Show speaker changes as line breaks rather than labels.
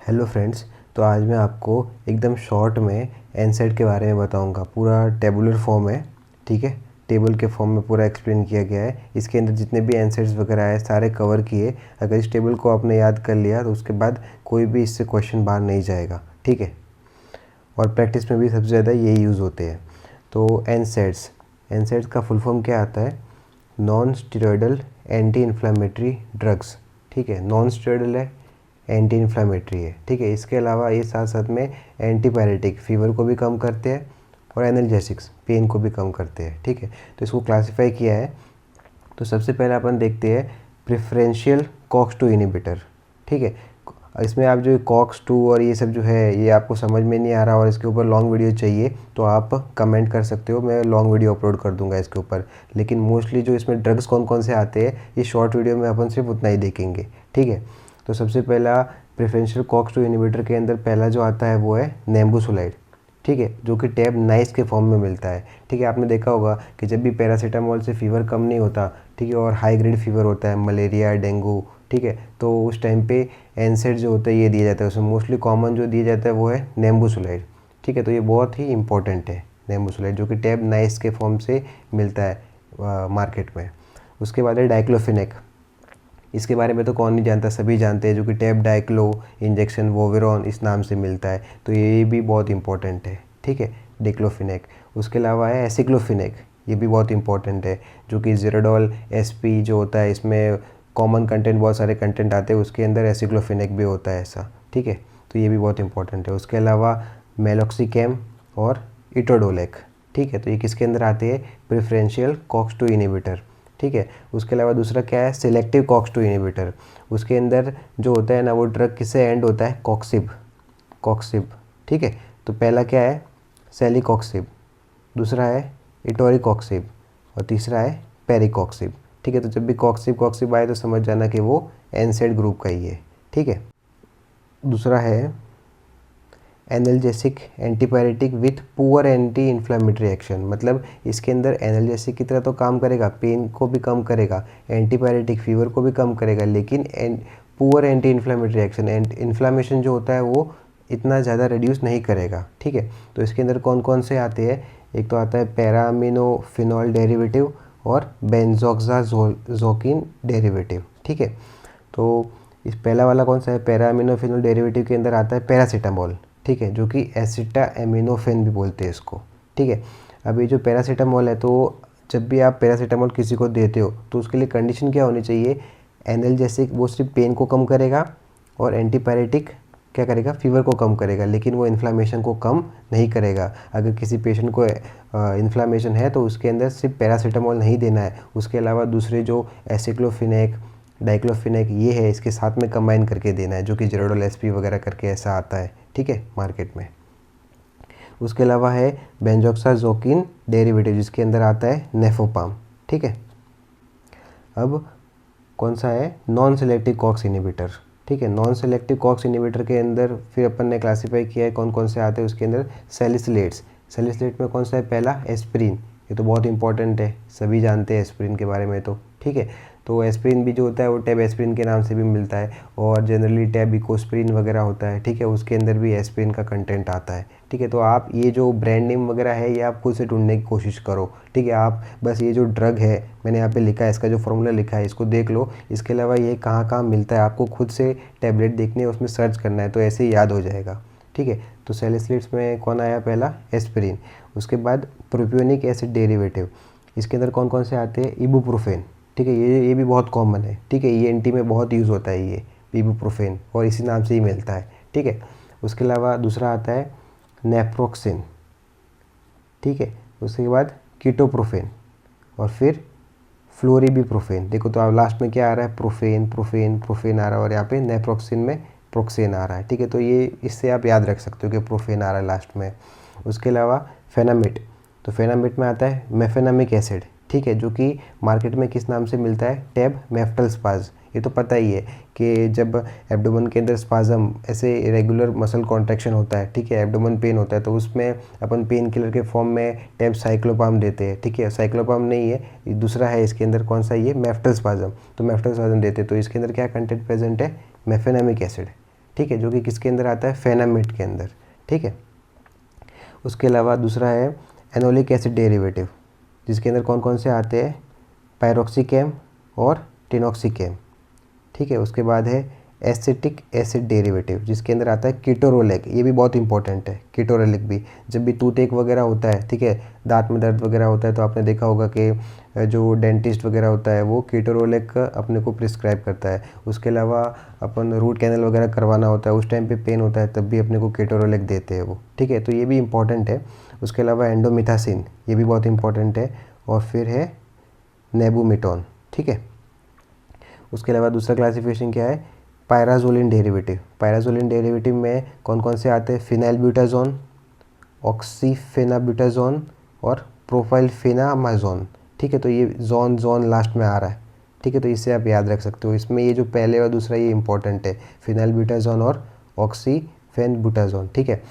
Hello friends. तो आज मैं आपको एकदम शॉर्ट में एनसेड के बारे में बताऊंगा। पूरा टेबुलर फॉर्म है, ठीक है। टेबल के फॉर्म में पूरा एक्सप्लेन किया गया है। इसके अंदर जितने भी एनसेड्स वगैरह है सारे कवर किए। अगर इस टेबल को आपने याद कर लिया तो उसके बाद कोई भी इससे क्वेश्चन बाहर नहीं जाएगा, ठीक है। और प्रैक्टिस में भी सबसे ज़्यादा यही यूज़ होते हैं। तो एनसेड्स का फुल फॉर्म क्या आता है? Non steroidal anti inflammatory drugs, ठीक है। नॉन स्टेरॉयडल है, एंटी इन्फ्लामेटरी है, ठीक है। इसके अलावा ये साथ साथ में एंटीपायरेटिक, फीवर को भी कम करते हैं और एनाल्जेसिक्स, पेन को भी कम करते हैं, ठीक है। तो इसको क्लासिफाई किया है। तो सबसे पहले अपन देखते हैं प्रेफरेंशियल कॉक्स-2 इनहिबिटर, ठीक है। इसमें आप जो कॉक्स-2 और ये सब जो है ये आपको समझ में नहीं आ रहा और इसके ऊपर लॉन्ग वीडियो चाहिए तो आप कमेंट कर सकते हो, मैं लॉन्ग वीडियो अपलोड कर दूंगा इसके ऊपर। लेकिन मोस्टली जो इसमें ड्रग्स कौन कौन से आते हैं ये शॉर्ट वीडियो में अपन सिर्फ उतना ही देखेंगे, ठीक है। तो सबसे पहला प्रेफरेंशियल कॉक्स-2 इनहिबिटर के अंदर पहला जो आता है वो है नेम्बुसोलाइड, ठीक है, जो कि टैब नाइस के फॉर्म में मिलता है, ठीक है। आपने देखा होगा कि जब भी पैरासीटामोल से फीवर कम नहीं होता, ठीक है, और हाई ग्रेड फीवर होता है, मलेरिया, डेंगू, ठीक है, तो उस टाइम पे एनसेड जो होता है ये दिया जाता है। उसमें मोस्टली कॉमन जो दिया जाता है वो है नेम्बुसोलाइड, ठीक है। तो ये बहुत ही इंपॉर्टेंट है नेम्बुसोलाइड, जो कि टैब नाइस के फॉर्म से मिलता है मार्केट में। उसके बाद है डाइक्लोफिनेक। इसके बारे में तो कौन नहीं जानता, सभी जानते हैं, जो कि टैब डाइक्लो इंजेक्शन वोवेरॉन इस नाम से मिलता है। तो ये भी बहुत इंपॉर्टेंट है, ठीक है, डिक्लोफिनेक। उसके अलावा है एसिक्लोफिनेक, ये भी बहुत इंपॉर्टेंट है, जो कि ज़ेरोडोल एसपी जो होता है इसमें कॉमन कंटेंट, बहुत सारे कंटेंट आते हैं, उसके अंदर एसिक्लोफिनेक भी होता है ऐसा, ठीक है। तो ये भी बहुत इंपॉर्टेंट है। उसके अलावा मेलोक्सिकैम और इटोडोलेक, ठीक है। तो ये किसके अंदर आते हैं? प्रेफरेंशियल कॉक्स-2 इनहिबिटर, ठीक है। उसके अलावा दूसरा क्या है? Selective COX-2 inhibitor. उसके अंदर जो होता है ना वो ड्रग किससे एंड होता है? कॉक्सिब, ठीक है। तो पहला क्या है? सेलिकॉक्सिब, दूसरा है इटोरिकॉक्सिब और तीसरा है पेरिकॉक्सिब, ठीक है। तो जब भी कॉक्सिब आए तो समझ जाना कि वो एनसेड ग्रुप का ही है, ठीक है। दूसरा है analgesic antipyretic with poor anti inflammatory action, मतलब इसके अंदर एनाल्जेसिक की तरह तो काम करेगा, पेन को भी कम करेगा, एंटीपायरेटिक फीवर को भी कम करेगा, लेकिन poor anti inflammatory action, inflammation जो होता है वो इतना ज़्यादा रिड्यूस नहीं करेगा, ठीक है। तो इसके अंदर कौन कौन से आते हैं? एक तो आता है पैरामिनोफिनॉल डेरिवेटिव और बेंजोक्साजोकिन डेरिवेटिव, ठीक है। तो इस पहला वाला कौन सा है? पैरामिनोफिनॉल डेरिवेटिव के अंदर आता है पैरासीटामोल, ठीक है, जो कि एसिटामिनोफेन भी बोलते हैं इसको, ठीक है। अब ये जो पैरासीटामोल है, तो जब भी आप पैरासीटामोल किसी को देते हो तो उसके लिए कंडीशन क्या होनी चाहिए? एनाल्जेसिक वो सिर्फ पेन को कम करेगा और एंटीपायरेटिक क्या करेगा? फीवर को कम करेगा, लेकिन वो इन्फ्लामेशन को कम नहीं करेगा। अगर किसी पेशेंट को इन्फ्लामेशन है तो उसके अंदर सिर्फ पैरासीटामोल नहीं देना है, उसके अलावा दूसरे जो एसिक्लोफिनेक, डाइक्लोफिनेक ये है इसके साथ में कंबाइन करके देना है, जो कि ज़ेरोडोल एसपी वगैरह करके ऐसा आता है, ठीक है, मार्केट में। उसके अलावा है बेंजोक्साजोकिन डेरिवेटिव, जिसके अंदर आता है नेफोपाम, ठीक है। अब कौन सा है? नॉन सेलेक्टिव कॉक्स इनहिबिटर, ठीक है। नॉन सेलेक्टिव कॉक्स इनहिबिटर के अंदर फिर अपन ने क्लासीफाई किया है कौन कौन से आते हैं। उसके अंदर सैलिसिलेट में कौन सा है? पहला एस्प्रिन, ये तो बहुत इंपॉर्टेंट है, सभी जानते हैं एस्प्रिन के बारे में, तो ठीक है। तो एस्प्रिन भी जो होता है वो टैब एस्प्रिन के नाम से भी मिलता है और जनरली टैब इकोस्प्रिन वगैरह होता है, ठीक है, उसके अंदर भी एस्प्रिन का कंटेंट आता है, ठीक है। तो आप ये जो ब्रांड नेम वगैरह है ये आप खुद से ढूंढने की कोशिश करो, ठीक है। आप बस ये जो ड्रग है मैंने यहाँ पे लिखा है, इसका जो फॉर्मूला लिखा है इसको देख लो। इसके अलावा ये कहाँ कहाँ मिलता है आपको खुद से टैबलेट देखने है, उसमें सर्च करना है, तो ऐसे ही याद हो जाएगा, ठीक है। तो सैलिसिलेट्स में कौन आया? पहला एस्प्रिन। उसके बाद प्रोपियोनिक एसिड डेरिवेटिव, इसके अंदर कौन कौन से आते हैं? इबुप्रोफेन, ठीक है, ये भी बहुत कॉमन है, ठीक है, ये एंटी में बहुत यूज़ होता है ये इबुप्रोफेन, और इसी नाम से ही मिलता है, ठीक है। उसके अलावा दूसरा आता है नेप्रोक्सिन, ठीक है। उसके बाद कीटोप्रोफेन और फिर फ्लोरिबीप्रोफेन। देखो तो आप लास्ट में क्या आ रहा है? प्रोफेन आ रहा है, और यहाँ पे नेप्रोक्सिन में प्रोक्सेन आ रहा है, ठीक है। तो ये इससे आप याद रख सकते हो कि प्रोफेन आ रहा है लास्ट में। उसके अलावा फेनामिड, तो फेनामिड में आता है मेफेनामिक एसिड, ठीक है, जो कि मार्केट में किस नाम से मिलता है? टैब मेफ्टलस्पाज। ये तो पता ही है कि जब एब्डोमेन के अंदर स्पाजम, ऐसे रेगुलर मसल कॉन्ट्रैक्शन होता है, ठीक है, एब्डोमेन पेन होता है, तो उसमें अपन पेन किलर के फॉर्म में टैब साइक्लोपाम देते हैं, ठीक है। साइक्लोपाम नहीं है, दूसरा है इसके अंदर, कौन सा? ये मेफ्टलस्पाजम। तो मेफ्टलस्पाजम देते हैं, तो इसके अंदर क्या कंटेंट प्रेजेंट है? मेफेनामिक एसिड, ठीक है, जो कि किसके अंदर आता है, फेनामिड के अंदर। ठीक है, उसके अलावा दूसरा है एनोलिक एसिड डेरिवेटिव, जिसके अंदर कौन कौन से आते हैं, पायरोक्सिकेम और टिनॉक्सिकेम। ठीक है, उसके बाद है एसिटिक एसिड डेरिवेटिव, जिसके अंदर आता है कीटोरोलेक, ये भी बहुत इंपॉर्टेंट है। कीटोरोलेक भी जब भी टूथ एक वगैरह होता है, ठीक है, दांत में दर्द वगैरह होता है, तो आपने देखा होगा कि जो डेंटिस्ट वगैरह होता है वो कीटोरोलेक अपने को प्रिस्क्राइब करता है। उसके अलावा अपन रूट कैनल वगैरह करवाना होता है, उस टाइम पे पेन होता है, तब भी अपने को कीटोरोलेक देते हैं वो। ठीक है, तो ये भी इंपॉर्टेंट है। उसके अलावा एंडोमिथासिन, ये भी बहुत इंपॉर्टेंट है। और फिर है नेबुमिटॉन। ठीक है, उसके अलावा दूसरा क्लासिफिकेशन क्या है, पायराजोलिन डेरिवेटिव। पायराजोलिन डेरिवेटिव में कौन कौन से आते हैं, फिनाइल ब्यूटाजोन, ऑक्सीफेनाब्यूटाजोन और प्रोपाइलफेनामाजोन। ठीक है, तो ये जोन जोन लास्ट में आ रहा है। ठीक है, तो इससे आप याद रख सकते हो। इसमें ये जो पहले और दूसरा ये इंपॉर्टेंट है, फिनाइल ब्यूटाजोन और ऑक्सीफेनब्यूटाजोन। ठीक है।